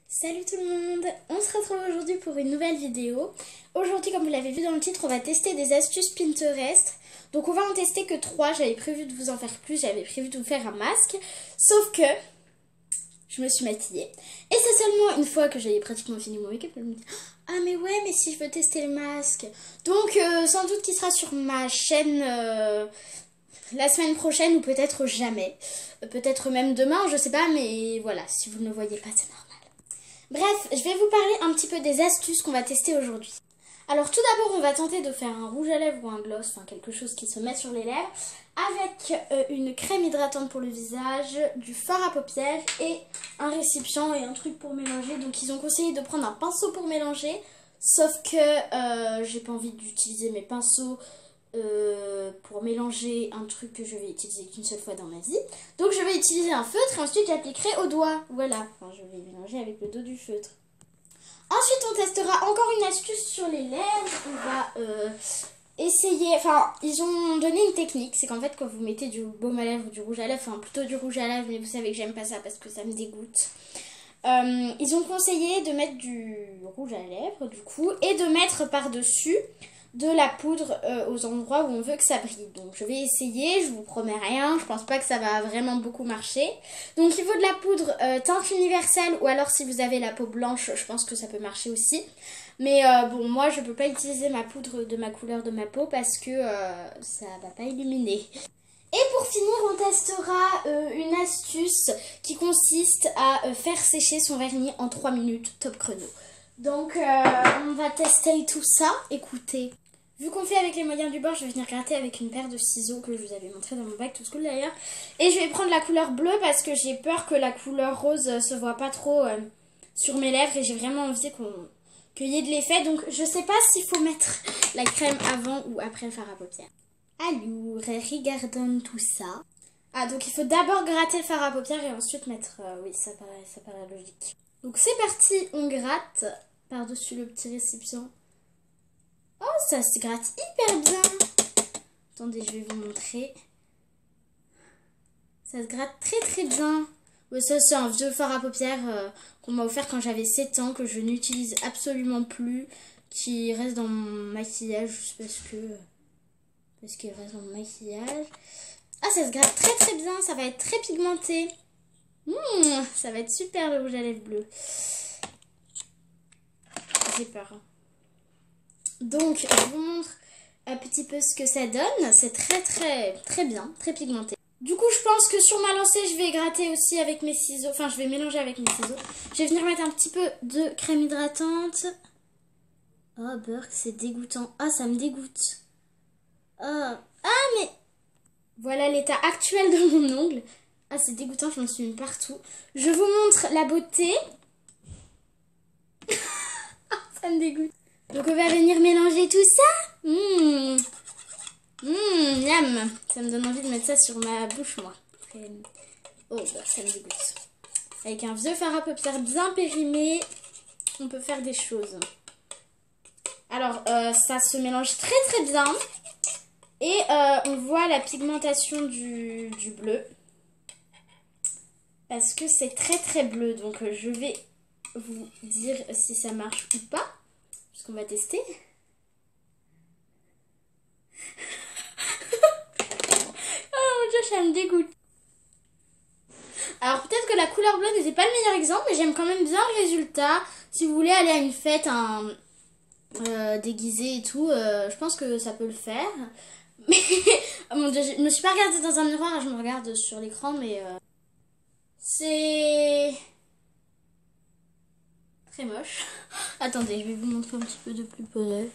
Salut tout le monde, on se retrouve aujourd'hui pour une nouvelle vidéo. Aujourd'hui, comme vous l'avez vu dans le titre, on va tester des astuces Pinterest. Donc on va en tester que 3, j'avais prévu de vous en faire plus, j'avais prévu de vous faire un masque. Sauf que je me suis maquillée. Et c'est seulement une fois que j'avais pratiquement fini mon make-up que je me dis « Ah mais ouais, mais si je veux tester le masque !» Donc sans doute qu'il sera sur ma chaîne la semaine prochaine ou peut-être jamais. Peut-être même demain, je sais pas, mais voilà, si vous ne le voyez pas, c'est normal. Bref, je vais vous parler un petit peu des astuces qu'on va tester aujourd'hui. Alors tout d'abord, on va tenter de faire un rouge à lèvres ou un gloss, enfin quelque chose qui se met sur les lèvres, avec une crème hydratante pour le visage, du fard à paupières et un récipient et un truc pour mélanger. Donc ils ont conseillé de prendre un pinceau pour mélanger, sauf que j'ai pas envie d'utiliser mes pinceaux pour mélanger un truc que je vais utiliser qu'une seule fois dans ma vie. Donc je vais utiliser un feutre et ensuite j'appliquerai au doigt. Voilà, enfin, je vais mélanger avec le dos du feutre. Ensuite on testera encore une astuce sur les lèvres. On va essayer, enfin ils ont donné une technique, c'est qu'en fait quand vous mettez du baume à lèvres ou du rouge à lèvres, enfin plutôt du rouge à lèvres, mais vous savez que j'aime pas ça parce que ça me dégoûte. Ils ont conseillé de mettre du rouge à lèvres du coup et de mettre par-dessus de la poudre aux endroits où on veut que ça brille. Donc je vais essayer, je vous promets rien, je pense pas que ça va vraiment beaucoup marcher. Donc il faut de la poudre teinte universelle ou alors si vous avez la peau blanche, je pense que ça peut marcher aussi. Mais bon, moi je peux pas utiliser ma poudre de ma couleur de ma peau parce que ça va pas illuminer. Et pour finir, on testera une astuce qui consiste à faire sécher son vernis en 3 minutes, top chrono. Donc on va tester tout ça, écoutez. Vu qu'on fait avec les moyens du bord, je vais venir gratter avec une paire de ciseaux que je vous avais montré dans mon bac to school d'ailleurs. Et je vais prendre la couleur bleue parce que j'ai peur que la couleur rose se voit pas trop sur mes lèvres. Et j'ai vraiment envie qu'il y ait de l'effet. Donc je sais pas s'il faut mettre la crème avant ou après le fard à paupières. Alors, regardons tout ça. Ah, donc il faut d'abord gratter le fard à paupières et ensuite mettre... oui, ça paraît logique. Donc c'est parti, on gratte par-dessus le petit récipient. Oh, ça se gratte hyper bien. Attendez, je vais vous montrer. Ça se gratte très très bien. Ouais, ça, c'est un vieux fard à paupières qu'on m'a offert quand j'avais 7 ans, que je n'utilise absolument plus, qui reste dans mon maquillage juste parce qu'il reste dans mon maquillage. Ah, ça se gratte très très bien, ça va être très pigmenté. Ça va être super le rouge à lèvres bleu. J'ai peur. Donc, je vous montre un petit peu ce que ça donne. C'est très très très bien, très pigmenté. Du coup, je pense que sur ma lancée, je vais gratter aussi avec mes ciseaux. Enfin, je vais mélanger avec mes ciseaux. Je vais venir mettre un petit peu de crème hydratante. Oh, Burk, c'est dégoûtant. Ah, ça me dégoûte. Ah, mais... Voilà l'état actuel de mon ongle. Ah, c'est dégoûtant, je m'en suis mis partout. Je vous montre la beauté. Ça me dégoûte. Donc on va venir mélanger tout ça. Miam. Ça me donne envie de mettre ça sur ma bouche, moi. Oh, bah, ça me dégoûte. Avec un vieux fard à paupières bien périmé, on peut faire des choses. Alors, ça se mélange très très bien. Et on voit la pigmentation du bleu. Parce que c'est très très bleu. Donc je vais vous dire si ça marche ou pas. Puisqu'on va tester. Oh mon dieu, ça me dégoûte. Alors peut-être que la couleur bleue n'était pas le meilleur exemple. Mais j'aime quand même bien le résultat. Si vous voulez aller à une fête déguisée et tout. Je pense que ça peut le faire. Mais oh mon dieu, je me suis pas regardée dans un miroir, je me regarde sur l'écran, mais c'est très moche. Attendez, je vais vous montrer un petit peu de plus près.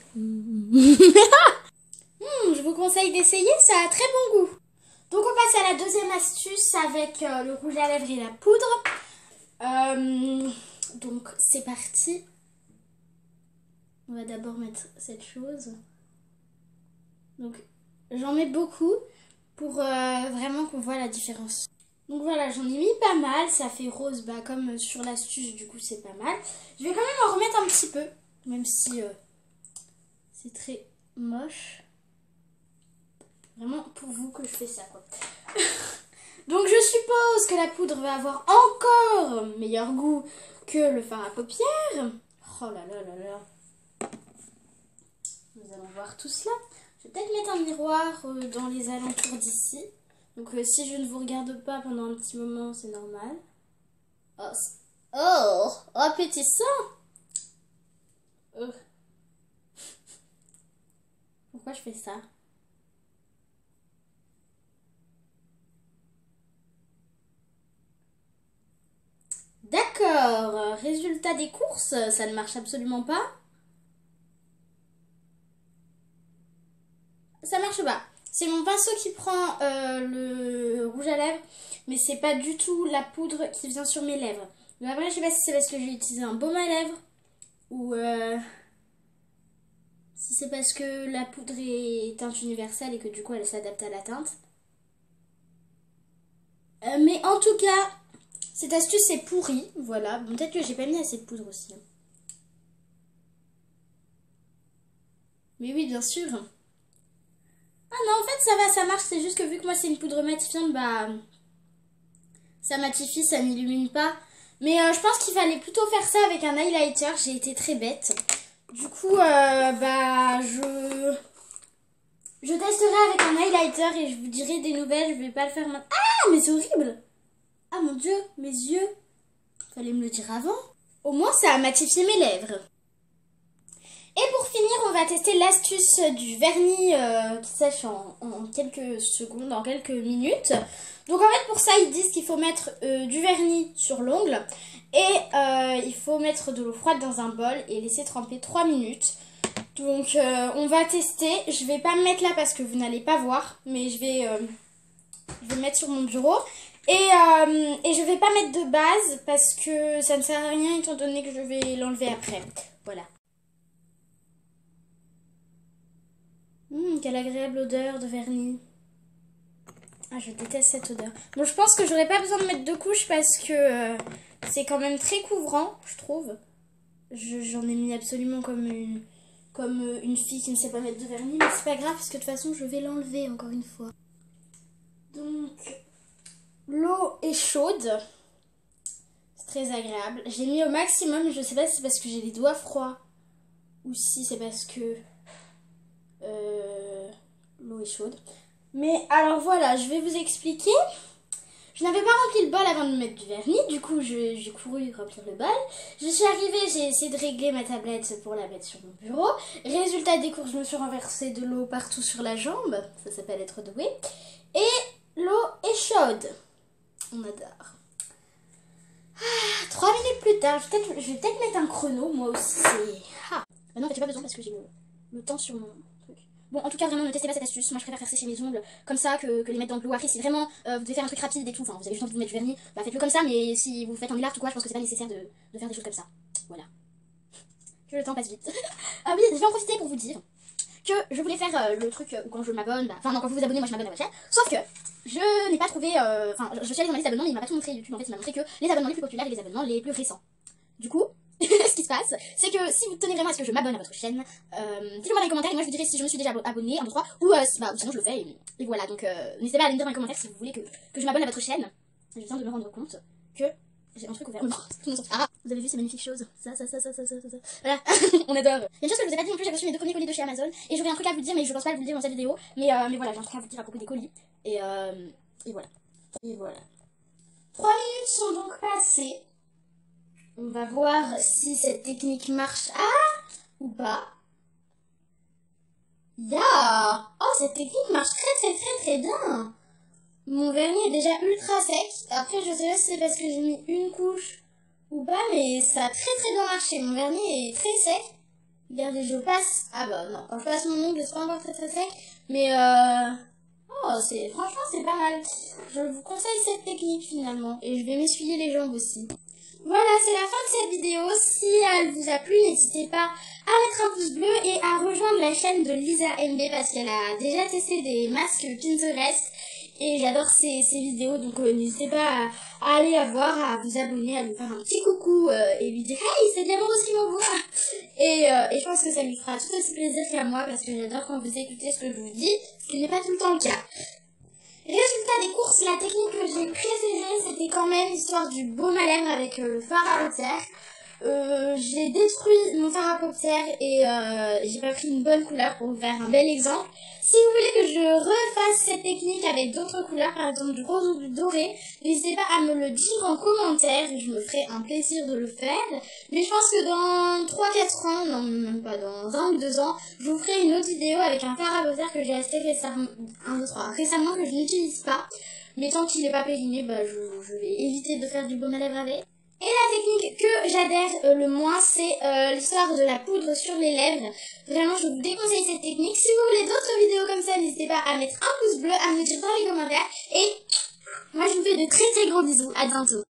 Je vous conseille d'essayer, ça a très bon goût. Donc on passe à la deuxième astuce avec le rouge à lèvres et la poudre. Donc c'est parti. On va d'abord mettre cette chose. Donc j'en mets beaucoup pour vraiment qu'on voit la différence. Donc voilà, j'en ai mis pas mal, ça fait rose, bah, comme sur l'astuce, du coup c'est pas mal. Je vais quand même en remettre un petit peu, même si c'est très moche. Vraiment pour vous que je fais ça, quoi. Donc je suppose que la poudre va avoir encore meilleur goût que le fard à paupières. Oh là là là là. Nous allons voir tout cela. Je vais peut-être mettre un miroir dans les alentours d'ici. Donc si je ne vous regarde pas pendant un petit moment, c'est normal. Oh, appétissant. Pourquoi je fais ça? D'accord, résultat des courses, ça ne marche absolument pas. Ça marche pas. C'est mon pinceau qui prend le rouge à lèvres, mais c'est pas du tout la poudre qui vient sur mes lèvres. Mais après, je sais pas si c'est parce que j'ai utilisé un baume à lèvres ou si c'est parce que la poudre est teinte universelle et que du coup elle s'adapte à la teinte. Mais en tout cas, cette astuce est pourrie, voilà. Bon, peut-être que j'ai pas mis assez de poudre aussi. Mais oui, bien sûr. Ah non, en fait ça va, ça marche, c'est juste que vu que moi c'est une poudre matifiante, bah ça matifie, ça n'illumine pas. Mais je pense qu'il fallait plutôt faire ça avec un highlighter, j'ai été très bête. Du coup, bah je testerai avec un highlighter et je vous dirai des nouvelles, je vais pas le faire maintenant. Ah, mais c'est horrible! Ah mon dieu, mes yeux! Fallait me le dire avant. Au moins ça a matifié mes lèvres. Et pour finir, on va tester l'astuce du vernis qui sèche en quelques secondes, en quelques minutes. Donc en fait pour ça ils disent qu'il faut mettre du vernis sur l'ongle et il faut mettre de l'eau froide dans un bol et laisser tremper 3 minutes. Donc on va tester. Je vais pas me mettre là parce que vous n'allez pas voir, mais je vais le mettre sur mon bureau. Et je vais pas mettre de base parce que ça ne sert à rien étant donné que je vais l'enlever après. Voilà. Quelle agréable odeur de vernis. Ah, je déteste cette odeur. Bon, je pense que j'aurais pas besoin de mettre de couches parce que c'est quand même très couvrant, je trouve. J'en ai mis absolument comme une fille qui ne sait pas mettre de vernis, mais c'est pas grave parce que de toute façon, je vais l'enlever encore une fois. Donc, l'eau est chaude. C'est très agréable. J'ai mis au maximum, je sais pas si c'est parce que j'ai les doigts froids ou si c'est parce que l'eau est chaude. Mais alors voilà, je vais vous expliquer. Je n'avais pas rempli le bol avant de mettre du vernis, du coup j'ai couru remplir le bol. Je suis arrivée, j'ai essayé de régler ma tablette pour la mettre sur mon bureau. Résultat des courses, je me suis renversé de l'eau partout sur la jambe. Ça s'appelle être doué. Et l'eau est chaude. On adore. 3 minutes plus tard, je vais peut-être mettre un chrono, moi aussi c'est... Ah. Bah non, en fait j'ai pas besoin parce que j'ai le temps sur mon truc. Bon, en tout cas, vraiment, ne testez pas cette astuce. Moi, je préfère faire sécher mes ongles comme ça que les mettre dans de l'eau. Après, si vraiment vous devez faire un truc rapide et tout, enfin, vous avez juste envie de mettre du vernis, bah faites-le comme ça. Mais si vous faites en art ou quoi, je pense que c'est pas nécessaire de faire des choses comme ça. Voilà. Que le temps passe vite. Ah oui, je vais en profiter pour vous dire que je voulais faire le truc où quand je m'abonne, bah, enfin non, quand vous vous abonnez, moi je m'abonne à votre chaîne. Sauf que je n'ai pas trouvé, enfin, je suis allée dans ma liste d'abonnements, mais il m'a pas tout montré YouTube. En fait, il m'a montré que les abonnements les plus populaires et les abonnements les plus récents. Du coup, ce qui se passe, c'est que si vous tenez vraiment à ce que je m'abonne à votre chaîne, dites-le moi dans les commentaires et moi je vous dirai si je me suis déjà abonnée, 1, 2, 3, ou sinon je le fais et voilà. Donc n'hésitez pas à aller me dire dans les commentaires si vous voulez que je m'abonne à votre chaîne. Je viens de me rendre compte que j'ai un truc ouvert. Ah, vous avez vu ces magnifiques choses. Ça. Voilà, on adore. Il y a une chose que je vous ai pas dit non plus, j'ai reçu mes 2 premiers colis de chez Amazon et j'aurais un truc à vous dire, mais je pense pas vous le dire dans cette vidéo. Mais voilà, j'ai un truc à vous dire à propos des colis. Et voilà. Et voilà. 3 minutes sont donc passées. On va voir si cette technique marche ou pas. Oh, cette technique marche très bien. Mon vernis est déjà ultra sec. Après, je sais pas si c'est parce que j'ai mis une couche ou pas, mais ça a très bien marché. Mon vernis est très sec. Regardez, je passe. Ah bah non, quand je passe mon ongle, c'est pas encore très sec. Mais franchement, c'est pas mal. Je vous conseille cette technique finalement. Et je vais m'essuyer les jambes aussi. Voilà, c'est la fin de cette vidéo. Si elle vous a plu, n'hésitez pas à mettre un pouce bleu et à rejoindre la chaîne de Lisa MB parce qu'elle a déjà testé des masques Pinterest et j'adore ses vidéos. Donc n'hésitez pas à aller la voir, à vous abonner, à lui faire un petit coucou et lui dire « Hey, c'est Diamant Rose qui m'envoie !» Et je pense que ça lui fera tout aussi plaisir qu'à moi parce que j'adore quand vous écoutez ce que je vous dis, ce qui n'est pas tout le temps le cas. Résultat des courses, la technique que j'ai préférée, c'était quand même l'histoire du baume à lèvres avec le fard à paupières. J'ai détruit mon fard à paupières et j'ai pas pris une bonne couleur pour vous faire un bel exemple. Si vous voulez que je refasse cette technique avec d'autres couleurs, par exemple du rose ou du doré, n'hésitez pas à me le dire en commentaire et je me ferai un plaisir de le faire. Mais je pense que dans 3-4 ans, non même pas, dans 1 ou 2 ans, je vous ferai une autre vidéo avec un fard à paupières que j'ai acheté récemment que je n'utilise pas. Mais tant qu'il n'est pas périmé, je vais éviter de faire du baume à lèvres avec. Et la technique que j'adhère le moins, c'est l'histoire de la poudre sur les lèvres. Vraiment, je vous déconseille cette technique. Si vous voulez d'autres vidéos comme ça, n'hésitez pas à mettre un pouce bleu, à me dire dans les commentaires. Et moi, je vous fais de très très gros bisous. À bientôt.